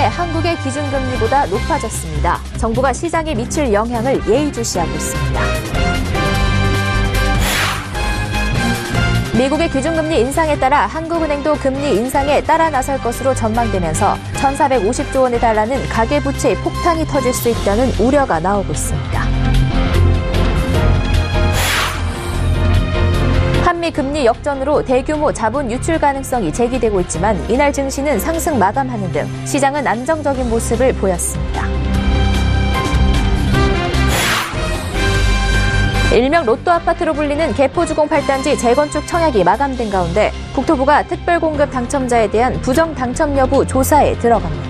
한국의 기준금리보다 높아졌습니다. 정부가 시장에 미칠 영향을 예의주시하고 있습니다. 미국의 기준금리 인상에 따라 한국은행도 금리 인상에 따라 나설 것으로 전망되면서 1,450조 원에 달하는 가계부채의 폭탄이 터질 수 있다는 우려가 나오고 있습니다. 한미 금리 역전으로 대규모 자본 유출 가능성이 제기되고 있지만 이날 증시는 상승 마감하는 등 시장은 안정적인 모습을 보였습니다. 일명 로또 아파트로 불리는 개포주공 8단지 재건축 청약이 마감된 가운데 국토부가 특별공급 당첨자에 대한 부정 당첨 여부 조사에 들어갑니다.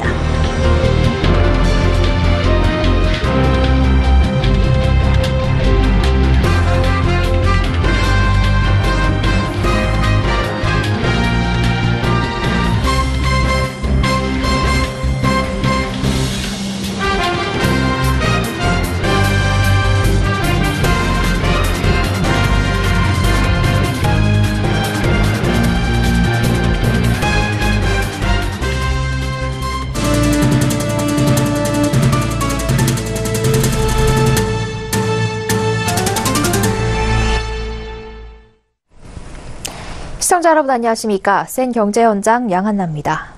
시청자 여러분 안녕하십니까? 센 경제 현장 양한나입니다.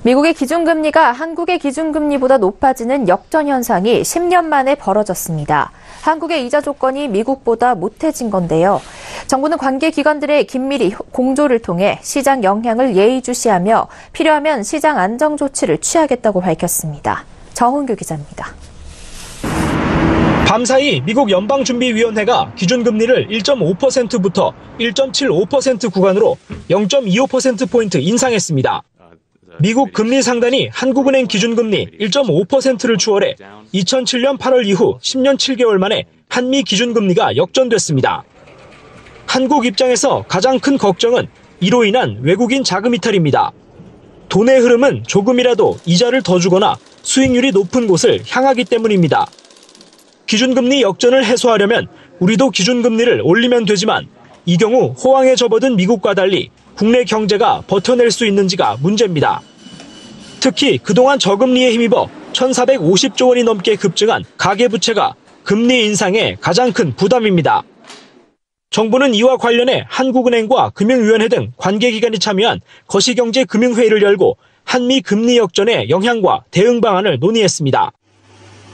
미국의 기준금리가 한국의 기준금리보다 높아지는 역전 현상이 10년 만에 벌어졌습니다. 한국의 이자 조건이 미국보다 못해진 건데요. 정부는 관계기관들의 긴밀히 공조를 통해 시장 영향을 예의주시하며 필요하면 시장 안정 조치를 취하겠다고 밝혔습니다. 정훈규 기자입니다. 밤사이 미국 연방준비위원회가 기준금리를 1.5%부터 1.75% 구간으로 0.25%포인트 인상했습니다. 미국 금리 상단이 한국은행 기준금리 1.5%를 추월해 2007년 8월 이후 10년 7개월 만에 한미 기준금리가 역전됐습니다. 한국 입장에서 가장 큰 걱정은 이로 인한 외국인 자금 이탈입니다. 돈의 흐름은 조금이라도 이자를 더 주거나 수익률이 높은 곳을 향하기 때문입니다. 기준금리 역전을 해소하려면 우리도 기준금리를 올리면 되지만 이 경우 호황에 접어든 미국과 달리 국내 경제가 버텨낼 수 있는지가 문제입니다. 특히 그동안 저금리에 힘입어 1,450조 원이 넘게 급증한 가계부채가 금리 인상에 가장 큰 부담입니다. 정부는 이와 관련해 한국은행과 금융위원회 등 관계기관이 참여한 거시경제금융회의를 열고 한미 금리 역전의 영향과 대응 방안을 논의했습니다.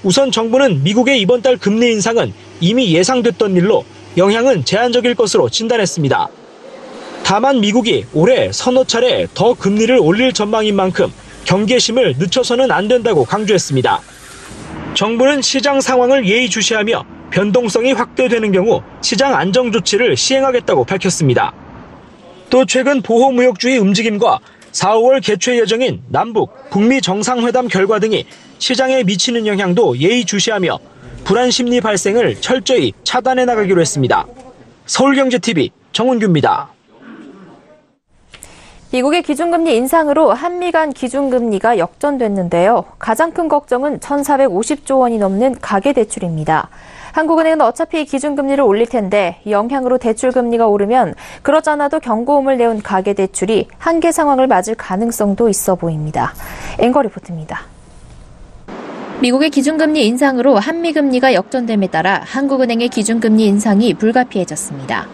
우선 정부는 미국의 이번 달 금리 인상은 이미 예상됐던 일로 영향은 제한적일 것으로 진단했습니다. 다만 미국이 올해 서너 차례 더 금리를 올릴 전망인 만큼 경계심을 늦춰서는 안 된다고 강조했습니다. 정부는 시장 상황을 예의주시하며 변동성이 확대되는 경우 시장 안정 조치를 시행하겠다고 밝혔습니다. 또 최근 보호무역주의 움직임과 4, 5월 개최 예정인 남북, 북미 정상회담 결과 등이 시장에 미치는 영향도 예의주시하며 불안 심리 발생을 철저히 차단해 나가기로 했습니다. 서울경제TV 정훈규입니다. 미국의 기준금리 인상으로 한미 간 기준금리가 역전됐는데요. 가장 큰 걱정은 1,450조 원이 넘는 가계대출입니다. 한국은행은 어차피 기준금리를 올릴 텐데 이 영향으로 대출금리가 오르면 그렇지 않아도 경고음을 내온 가계대출이 한계 상황을 맞을 가능성도 있어 보입니다. 앵커 리포트입니다. 미국의 기준금리 인상으로 한미금리가 역전됨에 따라 한국은행의 기준금리 인상이 불가피해졌습니다.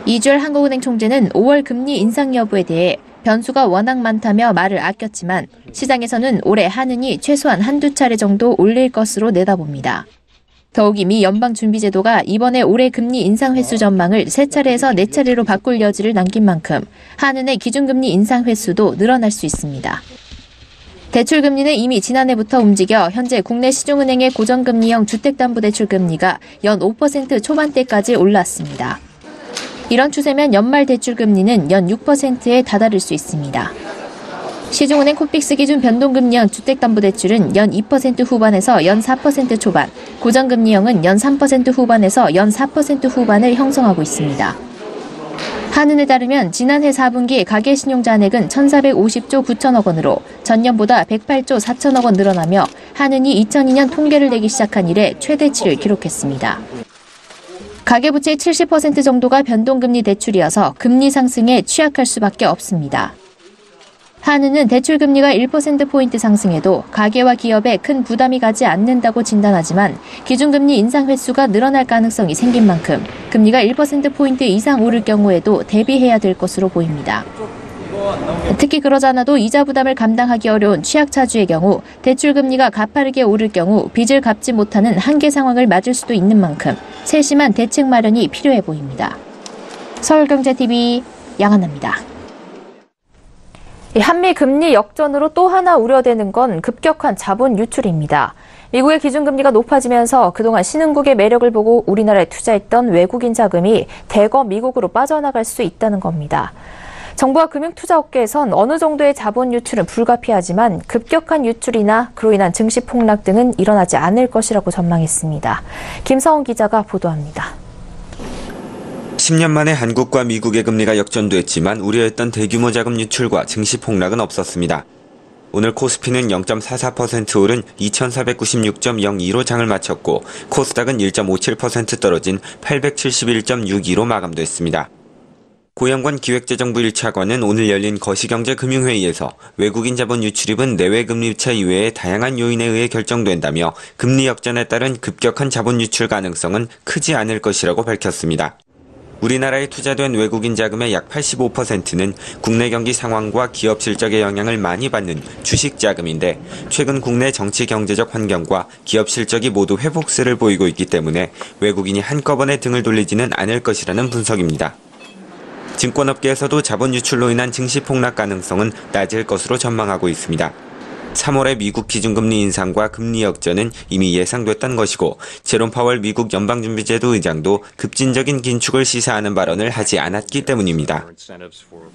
이주열 한국은행 총재는 5월 금리 인상 여부에 대해 변수가 워낙 많다며 말을 아꼈지만 시장에서는 올해 한은이 최소한 한두 차례 정도 올릴 것으로 내다봅니다. 더욱이 미 연방준비제도가 이번에 올해 금리 인상 횟수 전망을 3차례에서 4차례로 바꿀 여지를 남긴 만큼 한은의 기준금리 인상 횟수도 늘어날 수 있습니다. 대출금리는 이미 지난해부터 움직여 현재 국내 시중은행의 고정금리형 주택담보대출금리가 연 5% 초반대까지 올랐습니다. 이런 추세면 연말 대출금리는 연 6%에 다다를 수 있습니다. 시중은행 코픽스 기준 변동금리형 주택담보대출은 연 2% 후반에서 연 4% 초반, 고정금리형은 연 3% 후반에서 연 4% 후반을 형성하고 있습니다. 한은에 따르면 지난해 4분기 가계신용잔액은 1,450조 9천억 원으로 전년보다 108조 4천억 원 늘어나며 한은이 2002년 통계를 내기 시작한 이래 최대치를 기록했습니다. 가계부채의 70% 정도가 변동금리 대출이어서 금리 상승에 취약할 수밖에 없습니다. 한은은 대출금리가 1%포인트 상승해도 가계와 기업에 큰 부담이 가지 않는다고 진단하지만 기준금리 인상 횟수가 늘어날 가능성이 생긴 만큼 금리가 1%포인트 이상 오를 경우에도 대비해야 될 것으로 보입니다. 특히 그러지 않아도 이자 부담을 감당하기 어려운 취약차주의 경우 대출금리가 가파르게 오를 경우 빚을 갚지 못하는 한계 상황을 맞을 수도 있는 만큼 세심한 대책 마련이 필요해 보입니다. 서울경제TV 양한나입니다. 한미 금리 역전으로 또 하나 우려되는 건 급격한 자본 유출입니다. 미국의 기준금리가 높아지면서 그동안 신흥국의 매력을 보고 우리나라에 투자했던 외국인 자금이 대거 미국으로 빠져나갈 수 있다는 겁니다. 정부와 금융투자업계에선 어느 정도의 자본 유출은 불가피하지만 급격한 유출이나 그로 인한 증시 폭락 등은 일어나지 않을 것이라고 전망했습니다. 김서원 기자가 보도합니다. 10년 만에 한국과 미국의 금리가 역전됐지만 우려했던 대규모 자금 유출과 증시 폭락은 없었습니다. 오늘 코스피는 0.44% 오른 2496.02로 장을 마쳤고 코스닥은 1.57% 떨어진 871.62로 마감됐습니다. 고영관 기획재정부 1차관은 오늘 열린 거시경제금융회의에서 외국인 자본 유출입은 내외 금리차 이외의 다양한 요인에 의해 결정된다며 금리 역전에 따른 급격한 자본 유출 가능성은 크지 않을 것이라고 밝혔습니다. 우리나라에 투자된 외국인 자금의 약 85%는 국내 경기 상황과 기업 실적의 영향을 많이 받는 주식 자금인데 최근 국내 정치 경제적 환경과 기업 실적이 모두 회복세를 보이고 있기 때문에 외국인이 한꺼번에 등을 돌리지는 않을 것이라는 분석입니다. 증권업계에서도 자본 유출로 인한 증시 폭락 가능성은 낮을 것으로 전망하고 있습니다. 3월의 미국 기준금리 인상과 금리 역전은 이미 예상됐던 것이고 제롬 파월 미국 연방준비제도 의장도 급진적인 긴축을 시사하는 발언을 하지 않았기 때문입니다.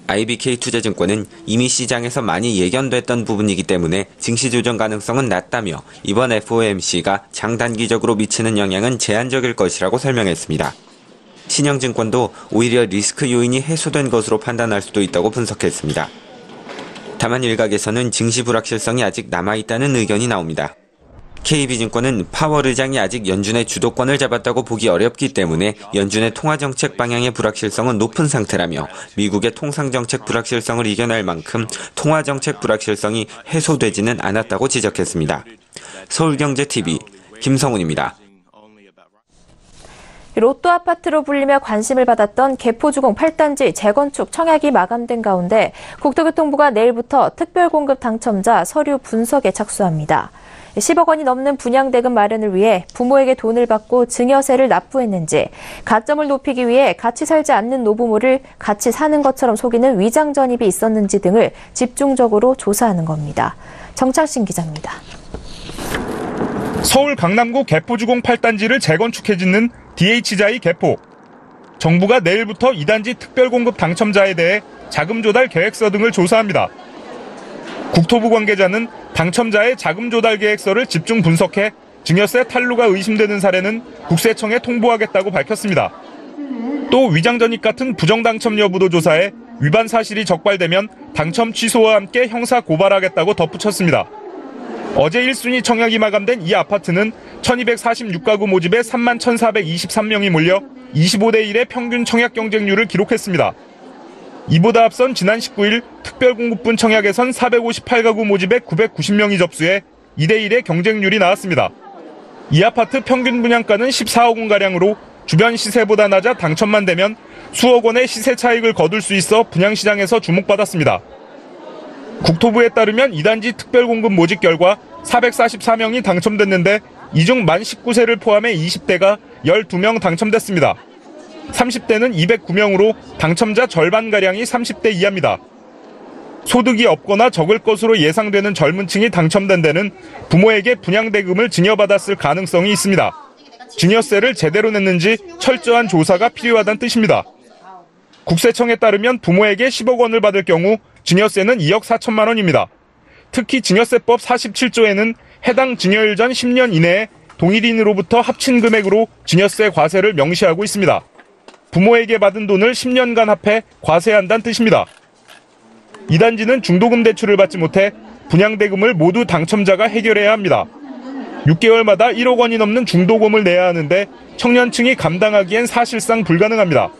IBK 투자증권은 이미 시장에서 많이 예견됐던 부분이기 때문에 증시 조정 가능성은 낮다며 이번 FOMC가 장단기적으로 미치는 영향은 제한적일 것이라고 설명했습니다. 신영증권도 오히려 리스크 요인이 해소된 것으로 판단할 수도 있다고 분석했습니다. 다만 일각에서는 증시 불확실성이 아직 남아있다는 의견이 나옵니다. KB증권은 파월 의장이 아직 연준의 주도권을 잡았다고 보기 어렵기 때문에 연준의 통화정책 방향의 불확실성은 높은 상태라며 미국의 통상정책 불확실성을 이겨낼 만큼 통화정책 불확실성이 해소되지는 않았다고 지적했습니다. 서울경제TV 김성훈입니다. 로또 아파트로 불리며 관심을 받았던 개포주공 8단지 재건축 청약이 마감된 가운데 국토교통부가 내일부터 특별공급 당첨자 서류 분석에 착수합니다. 10억 원이 넘는 분양대금 마련을 위해 부모에게 돈을 받고 증여세를 납부했는지, 가점을 높이기 위해 같이 살지 않는 노부모를 같이 사는 것처럼 속이는 위장 전입이 있었는지 등을 집중적으로 조사하는 겁니다. 정창신 기자입니다. 서울 강남구 개포주공 8단지를 재건축해 짓는 DH자이 개포. 정부가 내일부터 2단지 특별공급 당첨자에 대해 자금 조달 계획서 등을 조사합니다. 국토부 관계자는 당첨자의 자금 조달 계획서를 집중 분석해 증여세 탈루가 의심되는 사례는 국세청에 통보하겠다고 밝혔습니다. 또 위장전입 같은 부정당첨 여부도 조사해 위반 사실이 적발되면 당첨 취소와 함께 형사 고발하겠다고 덧붙였습니다. 어제 1순위 청약이 마감된 이 아파트는 1246가구 모집에 3만 1423명이 몰려 25대 1의 평균 청약 경쟁률을 기록했습니다. 이보다 앞선 지난 19일 특별공급분 청약에선 458가구 모집에 990명이 접수해 2대 1의 경쟁률이 나왔습니다. 이 아파트 평균 분양가는 14억 원가량으로 주변 시세보다 낮아 당첨만 되면 수억 원의 시세 차익을 거둘 수 있어 분양시장에서 주목받았습니다. 국토부에 따르면 2단지 특별공급 모집 결과 444명이 당첨됐는데 이 중 만 19세를 포함해 20대가 12명 당첨됐습니다. 30대는 209명으로 당첨자 절반가량이 30대 이하입니다. 소득이 없거나 적을 것으로 예상되는 젊은 층이 당첨된 데는 부모에게 분양대금을 증여받았을 가능성이 있습니다. 증여세를 제대로 냈는지 철저한 조사가 필요하다는 뜻입니다. 국세청에 따르면 부모에게 10억 원을 받을 경우 증여세는 2억 4천만 원입니다. 특히 증여세법 47조에는 해당 증여일 전 10년 이내에 동일인으로부터 합친 금액으로 증여세 과세를 명시하고 있습니다. 부모에게 받은 돈을 10년간 합해 과세한다는 뜻입니다. 이 단지는 중도금 대출을 받지 못해 분양대금을 모두 당첨자가 해결해야 합니다. 6개월마다 1억 원이 넘는 중도금을 내야 하는데 청년층이 감당하기엔 사실상 불가능합니다.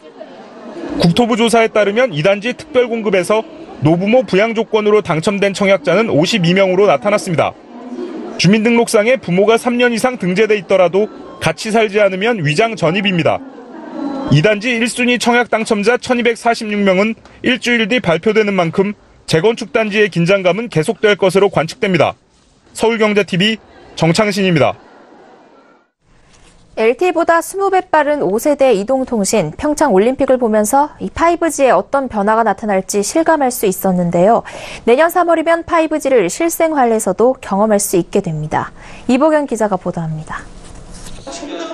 국토부 조사에 따르면 이 단지 특별공급에서 노부모 부양 조건으로 당첨된 청약자는 52명으로 나타났습니다. 주민등록상에 부모가 3년 이상 등재돼 있더라도 같이 살지 않으면 위장 전입입니다. 2단지 1순위 청약 당첨자 1246명은 일주일 뒤 발표되는 만큼 재건축 단지의 긴장감은 계속될 것으로 관측됩니다. 서울경제TV 정창신입니다. LTE보다 20배 빠른 5세대 이동통신 평창올림픽을 보면서 이 5G에 어떤 변화가 나타날지 실감할 수 있었는데요. 내년 3월이면 5G를 실생활에서도 경험할 수 있게 됩니다. 이보경 기자가 보도합니다.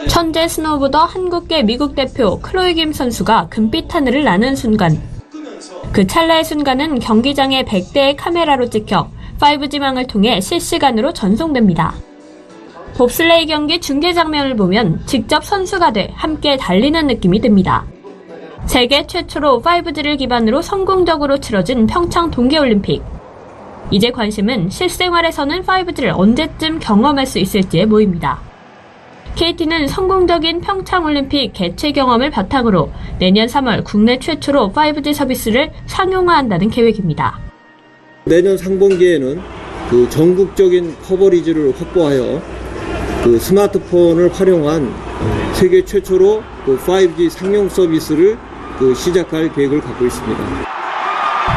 천재 스노우보더 한국계 미국 대표 클로이 김 선수가 금빛 하늘을 나는 순간. 그 찰나의 순간은 경기장의 100대의 카메라로 찍혀 5G망을 통해 실시간으로 전송됩니다. 봅슬레이 경기 중계 장면을 보면 직접 선수가 돼 함께 달리는 느낌이 듭니다. 세계 최초로 5G를 기반으로 성공적으로 치러진 평창 동계올림픽. 이제 관심은 실생활에서는 5G를 언제쯤 경험할 수 있을지에 모입니다. KT는 성공적인 평창올림픽 개최 경험을 바탕으로 내년 3월 국내 최초로 5G 서비스를 상용화한다는 계획입니다. 내년 상반기에는 전국적인 커버리지를 확보하여 스마트폰을 활용한 세계 최초로 5G 상용 서비스를 시작할 계획을 갖고 있습니다.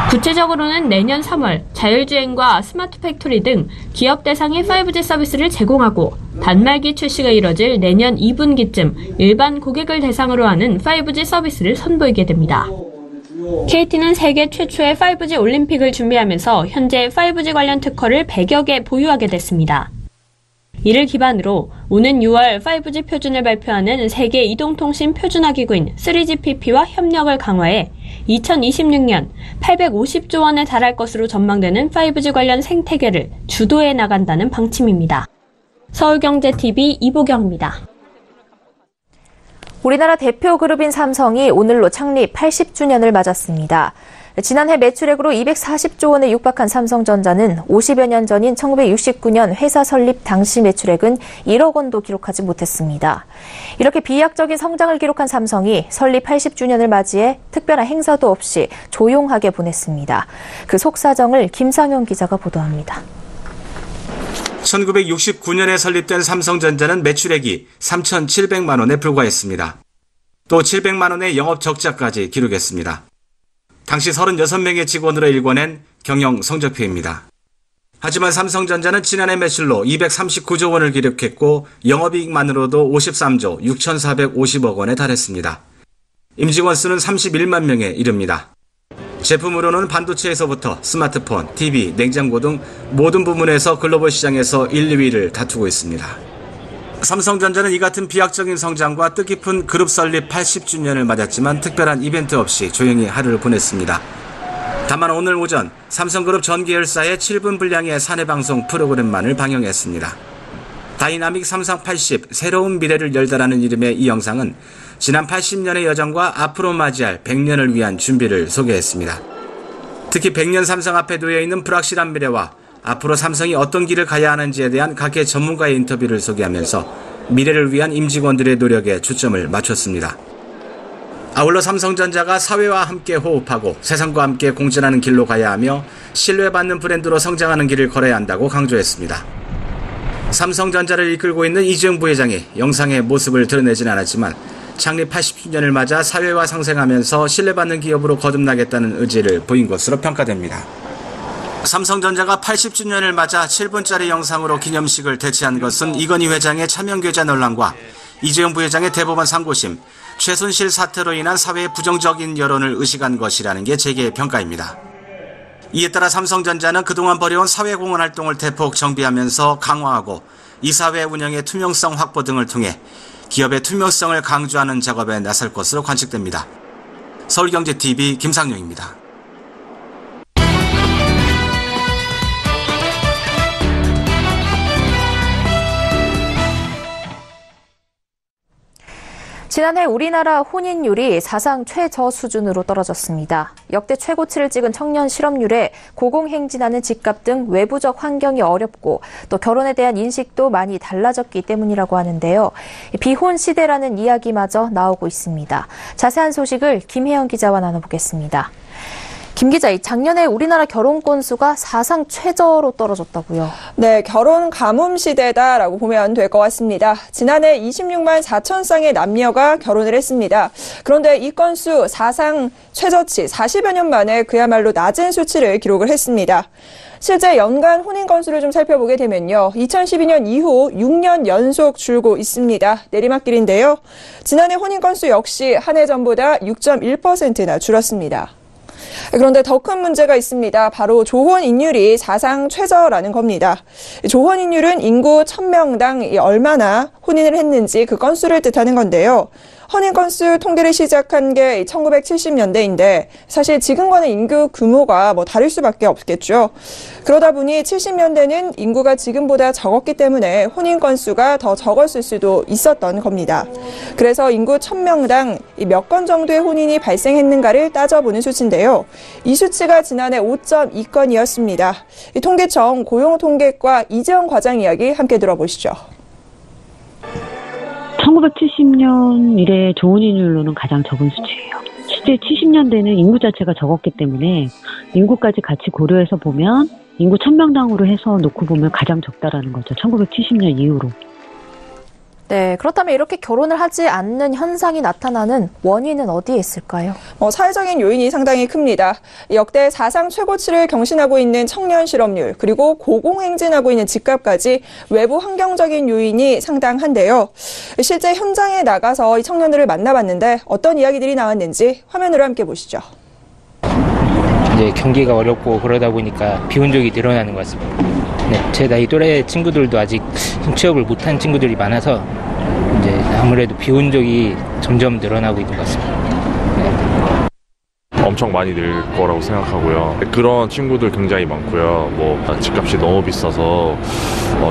구체적으로는 내년 3월 자율주행과 스마트 팩토리 등 기업 대상의 5G 서비스를 제공하고 단말기 출시가 이뤄질 내년 2분기쯤 일반 고객을 대상으로 하는 5G 서비스를 선보이게 됩니다. KT는 세계 최초의 5G 올림픽을 준비하면서 현재 5G 관련 특허를 100여 개 보유하게 됐습니다. 이를 기반으로 오는 6월 5G 표준을 발표하는 세계 이동통신 표준화 기구인 3GPP와 협력을 강화해 2026년 850조 원에 달할 것으로 전망되는 5G 관련 생태계를 주도해 나간다는 방침입니다. 서울경제TV 이보경입니다. 우리나라 대표 그룹인 삼성이 오늘로 창립 80주년을 맞았습니다. 지난해 매출액으로 240조 원에 육박한 삼성전자는 50여 년 전인 1969년 회사 설립 당시 매출액은 1억 원도 기록하지 못했습니다. 이렇게 비약적인 성장을 기록한 삼성이 설립 80주년을 맞이해 특별한 행사도 없이 조용하게 보냈습니다. 그 속사정을 김상현 기자가 보도합니다. 1969년에 설립된 삼성전자는 매출액이 3,700만 원에 불과했습니다. 또 700만 원의 영업 적자까지 기록했습니다. 당시 36명의 직원으로 일궈낸 경영 성적표입니다. 하지만 삼성전자는 지난해 매출로 239조 원을 기록했고 영업이익만으로도 53조 6,450억 원에 달했습니다. 임직원 수는 31만 명에 이릅니다. 제품으로는 반도체에서부터 스마트폰, TV, 냉장고 등 모든 부문에서 글로벌 시장에서 1, 2위를 다투고 있습니다. 삼성전자는 이 같은 비약적인 성장과 뜻깊은 그룹 설립 80주년을 맞았지만 특별한 이벤트 없이 조용히 하루를 보냈습니다. 다만 오늘 오전 삼성그룹 전 계열사의 7분 분량의 사내방송 프로그램만을 방영했습니다. 다이나믹 삼성 80 새로운 미래를 열다라는 이름의 이 영상은 지난 80년의 여정과 앞으로 맞이할 100년을 위한 준비를 소개했습니다. 특히 100년 삼성 앞에 놓여있는 불확실한 미래와 앞으로 삼성이 어떤 길을 가야 하는지에 대한 각계 전문가의 인터뷰를 소개하면서 미래를 위한 임직원들의 노력에 초점을 맞췄습니다. 아울러 삼성전자가 사회와 함께 호흡하고 세상과 함께 공존하는 길로 가야 하며 신뢰받는 브랜드로 성장하는 길을 걸어야 한다고 강조했습니다. 삼성전자를 이끌고 있는 이재용 부회장이 영상의 모습을 드러내진 않았지만 창립 80주년을 맞아 사회와 상생하면서 신뢰받는 기업으로 거듭나겠다는 의지를 보인 것으로 평가됩니다. 삼성전자가 80주년을 맞아 7분짜리 영상으로 기념식을 개최한 것은 이건희 회장의 차명계좌 논란과 이재용 부회장의 대법원 상고심, 최순실 사태로 인한 사회의 부정적인 여론을 의식한 것이라는 게 재계의 평가입니다. 이에 따라 삼성전자는 그동안 벌여온 사회공헌 활동을 대폭 정비하면서 강화하고 이사회 운영의 투명성 확보 등을 통해 기업의 투명성을 강조하는 작업에 나설 것으로 관측됩니다. 서울경제TV 김상용입니다. 지난해 우리나라 혼인율이 사상 최저 수준으로 떨어졌습니다. 역대 최고치를 찍은 청년 실업률에 고공행진하는 집값 등 외부적 환경이 어렵고 또 결혼에 대한 인식도 많이 달라졌기 때문이라고 하는데요. 비혼 시대라는 이야기마저 나오고 있습니다. 자세한 소식을 김혜영 기자와 나눠보겠습니다. 김 기자, 작년에 우리나라 결혼 건수가 사상 최저로 떨어졌다고요? 네, 결혼 가뭄 시대다라고 보면 될 것 같습니다. 지난해 26만 4천 쌍의 남녀가 결혼을 했습니다. 그런데 이 건수 사상 최저치 40여 년 만에 그야말로 낮은 수치를 기록을 했습니다. 실제 연간 혼인 건수를 좀 살펴보게 되면요. 2012년 이후 6년 연속 줄고 있습니다. 내리막길인데요. 지난해 혼인 건수 역시 한 해 전보다 6.1%나 줄었습니다. 그런데 더 큰 문제가 있습니다. 바로 조혼인율이 사상 최저라는 겁니다. 조혼인율은 인구 1000명당 얼마나 혼인을 했는지 그 건수를 뜻하는 건데요. 혼인 건수 통계를 시작한 게 1970년대인데 사실 지금과는 인구 규모가 다를 수밖에 없겠죠. 그러다 보니 70년대는 인구가 지금보다 적었기 때문에 혼인 건수가 더 적었을 수도 있었던 겁니다. 그래서 인구 1000명당 몇 건 정도의 혼인이 발생했는가를 따져보는 수치인데요. 이 수치가 지난해 5.2건이었습니다. 통계청 고용통계과 이재영 과장 이야기 함께 들어보시죠. 1970년 이래 조혼인율로는 가장 적은 수치예요. 실제 70년대는 인구 자체가 적었기 때문에 인구까지 같이 고려해서 보면 인구 1000명당으로 해서 놓고 보면 가장 적다라는 거죠. 1970년 이후로. 네, 그렇다면 이렇게 결혼을 하지 않는 현상이 나타나는 원인은 어디에 있을까요? 사회적인 요인이 상당히 큽니다. 역대 사상 최고치를 경신하고 있는 청년 실업률, 그리고 고공행진하고 있는 집값까지 외부 환경적인 요인이 상당한데요. 실제 현장에 나가서 이 청년들을 만나봤는데 어떤 이야기들이 나왔는지 화면으로 함께 보시죠. 이제 경기가 어렵고 그러다 보니까 비혼 적이 늘어나는 것 같습니다. 네, 제 나이 또래 친구들도 아직 취업을 못한 친구들이 많아서 이제 아무래도 비혼 적이 점점 늘어나고 있는 것 같습니다. 네. 엄청 많이 늘 거라고 생각하고요. 그런 친구들 굉장히 많고요. 집값이 너무 비싸서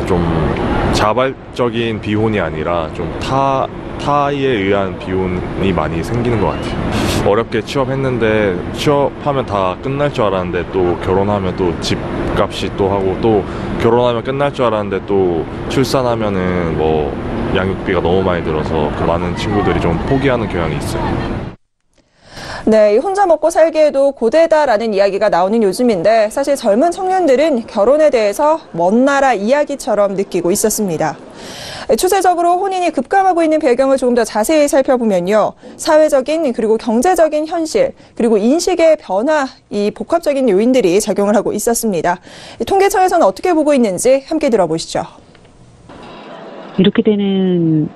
좀 자발적인 비혼이 아니라 좀 타에 의한 비혼이 많이 생기는 것 같아요. 어렵게 취업했는데 취업하면 다 끝날 줄 알았는데 또 결혼하면 또 집값이 또 하고 또 결혼하면 끝날 줄 알았는데 또 출산하면은 양육비가 너무 많이 들어서 그 많은 친구들이 좀 포기하는 경향이 있어요. 네, 혼자 먹고 살기에도 고되다라는 이야기가 나오는 요즘인데 사실 젊은 청년들은 결혼에 대해서 먼 나라 이야기처럼 느끼고 있었습니다. 추세적으로 혼인이 급감하고 있는 배경을 조금 더 자세히 살펴보면요. 사회적인 그리고 경제적인 현실 그리고 인식의 변화, 이 복합적인 요인들이 작용을 하고 있었습니다. 통계청에서는 어떻게 보고 있는지 함께 들어보시죠. 이렇게 되는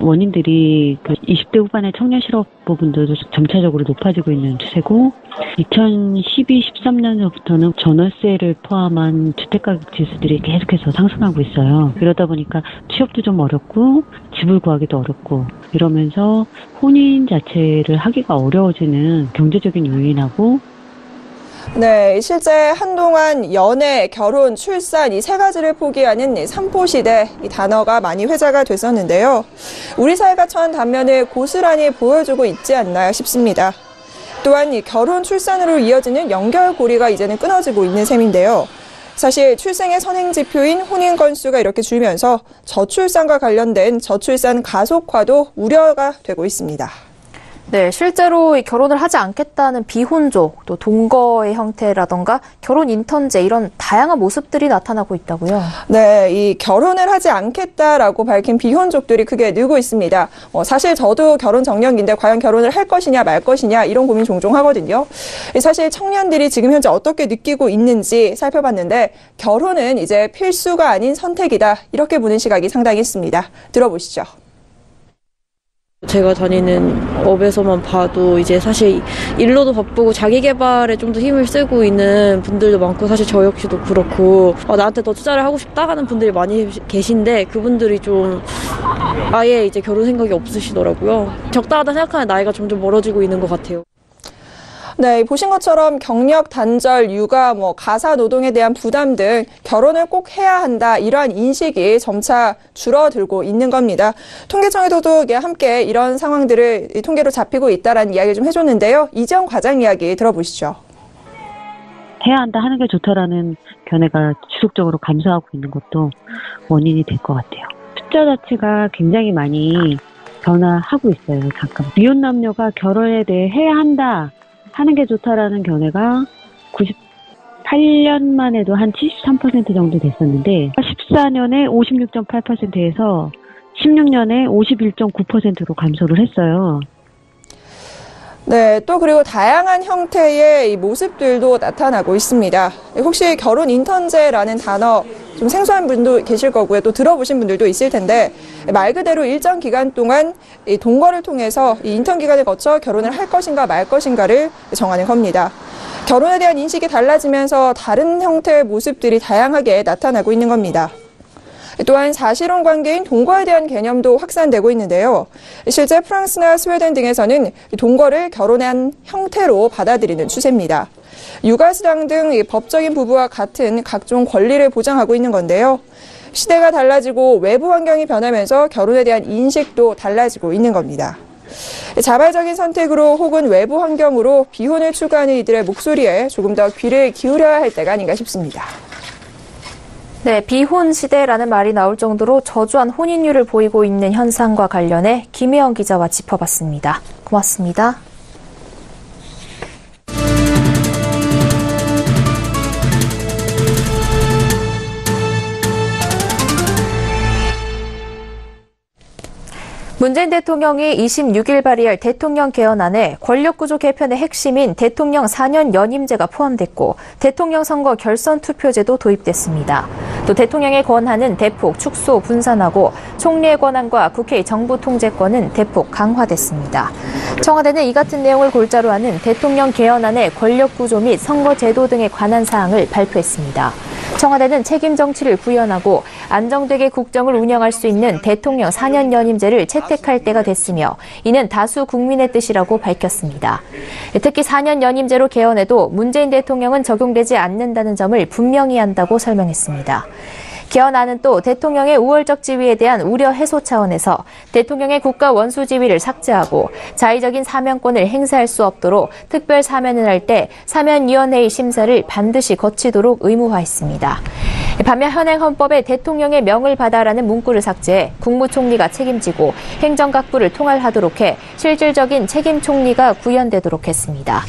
원인들이 20대 후반의 청년 실업 부분들도 점차적으로 높아지고 있는 추세고 2012-13년부터는 전월세를 포함한 주택가격 지수들이 계속해서 상승하고 있어요. 이러다 보니까 취업도 좀 어렵고 집을 구하기도 어렵고 이러면서 혼인 자체를 하기가 어려워지는 경제적인 요인하고 네, 실제 한동안 연애, 결혼, 출산 이 세 가지를 포기하는 삼포시대 이 단어가 많이 회자가 됐었는데요. 우리 사회가 처한 단면을 고스란히 보여주고 있지 않나 싶습니다. 또한 이 결혼, 출산으로 이어지는 연결고리가 이제는 끊어지고 있는 셈인데요. 사실 출생의 선행지표인 혼인 건수가 이렇게 줄면서 저출산과 관련된 저출산 가속화도 우려가 되고 있습니다. 네, 실제로 이 결혼을 하지 않겠다는 비혼족, 또 동거의 형태라던가 결혼 인턴제 이런 다양한 모습들이 나타나고 있다고요? 네, 이 결혼을 하지 않겠다라고 밝힌 비혼족들이 크게 늘고 있습니다. 사실 저도 결혼 정년기인데 과연 결혼을 할 것이냐 말 것이냐 이런 고민 종종 하거든요. 사실 청년들이 지금 현재 어떻게 느끼고 있는지 살펴봤는데 결혼은 이제 필수가 아닌 선택이다 이렇게 보는 시각이 상당히 있습니다. 들어보시죠. 제가 다니는 업에서만 봐도 이제 사실 일로도 바쁘고 자기 개발에 좀 더 힘을 쓰고 있는 분들도 많고 사실 저 역시도 그렇고 나한테 더 투자를 하고 싶다 하는 분들이 많이 계신데 그분들이 좀 아예 이제 결혼 생각이 없으시더라고요. 적당하다 생각하는 나이가 점점 멀어지고 있는 것 같아요. 네, 보신 것처럼 경력 단절, 육아, 가사 노동에 대한 부담 등 결혼을 꼭 해야 한다 이러한 인식이 점차 줄어들고 있는 겁니다. 통계청에서도 함께 이런 상황들을 통계로 잡히고 있다라는 이야기를 좀 해줬는데요. 이재영 과장 이야기 들어보시죠. 해야 한다 하는 게 좋다라는 견해가 지속적으로 감소하고 있는 것도 원인이 될 것 같아요. 숫자 자체가 굉장히 많이 변화하고 있어요. 잠깐 미혼 남녀가 결혼에 대해 해야 한다 하는 게 좋다라는 견해가 98년만 해도 한 73% 정도 됐었는데 14년에 56.8%에서 16년에 51.9%로 감소를 했어요. 네, 또 그리고 다양한 형태의 이 모습들도 나타나고 있습니다. 혹시 결혼 인턴제라는 단어 좀 생소한 분도 계실 거고요. 또 들어보신 분들도 있을 텐데 말 그대로 일정 기간 동안 이 동거를 통해서 이 인턴 기간을 거쳐 결혼을 할 것인가 말 것인가를 정하는 겁니다. 결혼에 대한 인식이 달라지면서 다른 형태의 모습들이 다양하게 나타나고 있는 겁니다. 또한 사실혼 관계인 동거에 대한 개념도 확산되고 있는데요. 실제 프랑스나 스웨덴 등에서는 동거를 결혼한 형태로 받아들이는 추세입니다. 육아수당 등 법적인 부부와 같은 각종 권리를 보장하고 있는 건데요. 시대가 달라지고 외부 환경이 변하면서 결혼에 대한 인식도 달라지고 있는 겁니다. 자발적인 선택으로 혹은 외부 환경으로 비혼을 추구하는 이들의 목소리에 조금 더 귀를 기울여야 할 때가 아닌가 싶습니다. 네, 비혼 시대라는 말이 나올 정도로 저조한 혼인율을 보이고 있는 현상과 관련해 김혜영 기자와 짚어봤습니다. 고맙습니다. 문재인 대통령이 26일 발의할 대통령 개헌안에 권력구조 개편의 핵심인 대통령 4년 연임제가 포함됐고 대통령 선거 결선 투표제도 도입됐습니다. 또 대통령의 권한은 대폭 축소 분산하고 총리의 권한과 국회의 정부 통제권은 대폭 강화됐습니다. 청와대는 이 같은 내용을 골자로 하는 대통령 개헌안의 권력구조 및 선거제도 등에 관한 사항을 발표했습니다. 청와대는 책임 정치를 구현하고 안정되게 국정을 운영할 수 있는 대통령 4년 연임제를 채택할 때가 됐으며 이는 다수 국민의 뜻이라고 밝혔습니다. 특히 4년 연임제로 개헌해도 문재인 대통령은 적용되지 않는다는 점을 분명히 한다고 설명했습니다. 개헌안은 또 대통령의 우월적 지위에 대한 우려 해소 차원에서 대통령의 국가 원수 지위를 삭제하고 자의적인 사면권을 행사할 수 없도록 특별 사면을 할 때 사면위원회의 심사를 반드시 거치도록 의무화했습니다. 반면 현행 헌법에 대통령의 명을 받아라는 문구를 삭제해 국무총리가 책임지고 행정각부를 통할하도록 해 실질적인 책임 총리가 구현되도록 했습니다.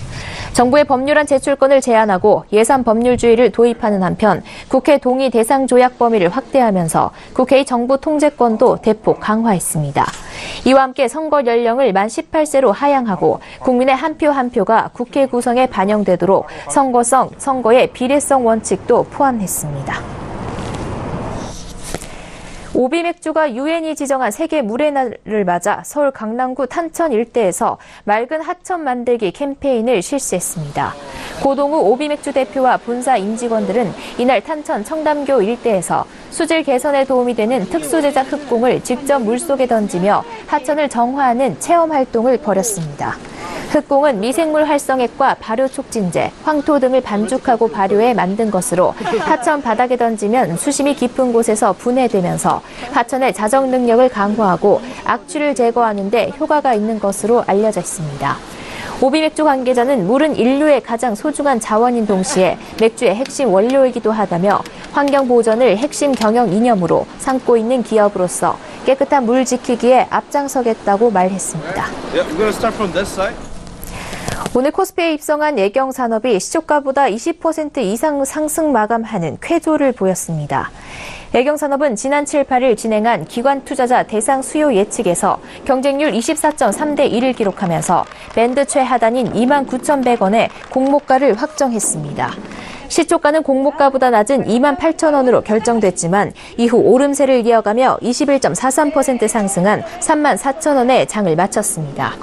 정부의 법률안 제출권을 제한하고 예산 법률주의를 도입하는 한편 국회 동의 대상 조약 범위를 확대하면서 국회의 정부 통제권도 대폭 강화했습니다. 이와 함께 선거 연령을 만 18세로 하향하고 국민의 한 표 한 표가 국회 구성에 반영되도록 선거성, 선거의 비례성 원칙도 포함했습니다. 오비맥주가 유엔이 지정한 세계 물의 날을 맞아 서울 강남구 탄천 일대에서 맑은 하천 만들기 캠페인을 실시했습니다. 고동우 오비맥주 대표와 본사 임직원들은 이날 탄천 청담교 일대에서 수질 개선에 도움이 되는 특수제작 흑공을 직접 물속에 던지며 하천을 정화하는 체험 활동을 벌였습니다. 흑공은 미생물 활성액과 발효 촉진제, 황토 등을 반죽하고 발효해 만든 것으로 하천 바닥에 던지면 수심이 깊은 곳에서 분해되면서 하천의 자정 능력을 강화하고 악취를 제거하는 데 효과가 있는 것으로 알려져 있습니다. 오비맥주 관계자는 물은 인류의 가장 소중한 자원인 동시에 맥주의 핵심 원료이기도 하다며 환경 보전을 핵심 경영 이념으로 삼고 있는 기업으로서 깨끗한 물 지키기에 앞장서겠다고 말했습니다. 오늘 코스피에 입성한 예경산업이 시초가보다 20% 이상 상승 마감하는 쾌조를 보였습니다. 예경산업은 지난 7, 8일 진행한 기관 투자자 대상 수요 예측에서 경쟁률 24.3대 1을 기록하면서 밴드 최하단인 29,100원에 공모가를 확정했습니다. 시초가는 공모가보다 낮은 28,000원으로 결정됐지만 이후 오름세를 이어가며 21.43% 상승한 34,000원에 장을 마쳤습니다.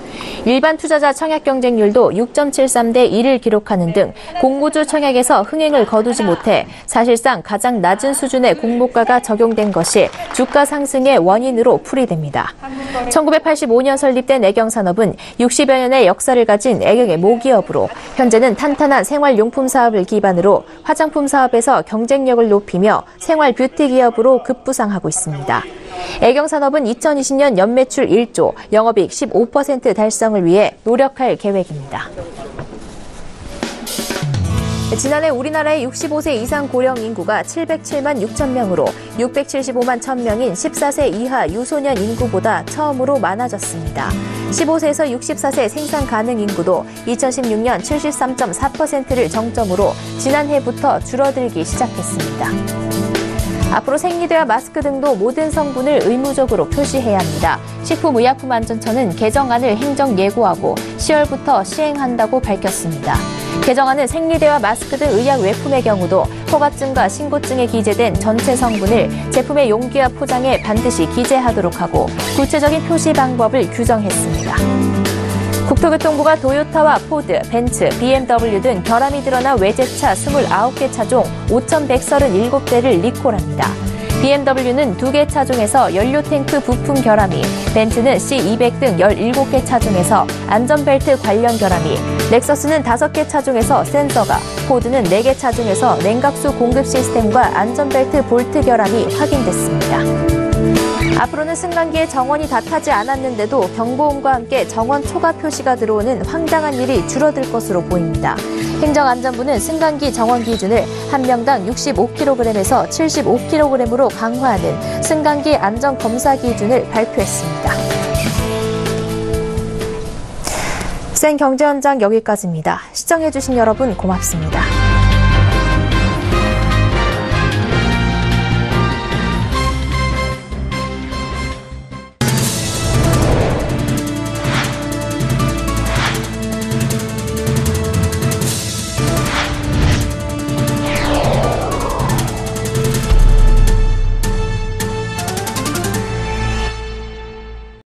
일반 투자자 청약 경쟁률도 6.73대 1을 기록하는 등 공모주 청약에서 흥행을 거두지 못해 사실상 가장 낮은 수준의 공모가가 적용된 것이 주가 상승의 원인으로 풀이됩니다. 1985년 설립된 애경산업은 60여 년의 역사를 가진 애경의 모기업으로 현재는 탄탄한 생활용품 사업을 기반으로 화장품 사업에서 경쟁력을 높이며 생활 뷰티 기업으로 급부상하고 있습니다. 애경산업은 2020년 연매출 1조, 영업이익 15% 달성을 위해 노력할 계획입니다. 지난해 우리나라의 65세 이상 고령 인구가 707만 6천 명으로 675만 1,000명인 14세 이하 유소년 인구보다 처음으로 많아졌습니다. 15세에서 64세 생산 가능 인구도 2016년 73.4%를 정점으로 지난해부터 줄어들기 시작했습니다. 앞으로 생리대와 마스크 등도 모든 성분을 의무적으로 표시해야 합니다. 식품의약품안전처는 개정안을 행정 예고하고 10월부터 시행한다고 밝혔습니다. 개정안은 생리대와 마스크 등 의약 외품의 경우도 허가증과 신고증에 기재된 전체 성분을 제품의 용기와 포장에 반드시 기재하도록 하고 구체적인 표시 방법을 규정했습니다. 국토교통부가 도요타와 포드, 벤츠, BMW 등 결함이 드러난 외제차 29개 차종 5,137대를 리콜합니다. BMW는 2개 차종에서 연료탱크 부품 결함이, 벤츠는 C200 등 17개 차종에서 안전벨트 관련 결함이, 렉서스는 5개 차종에서 센서가, 포드는 4개 차종에서 냉각수 공급 시스템과 안전벨트 볼트 결함이 확인됐습니다. 앞으로는 승강기에 정원이 다 타지 않았는데도 경보음과 함께 정원 초과 표시가 들어오는 황당한 일이 줄어들 것으로 보입니다. 행정안전부는 승강기 정원 기준을 한 명당 65kg에서 75kg으로 강화하는 승강기 안전검사 기준을 발표했습니다. 센 경제 현장 여기까지입니다. 시청해주신 여러분 고맙습니다.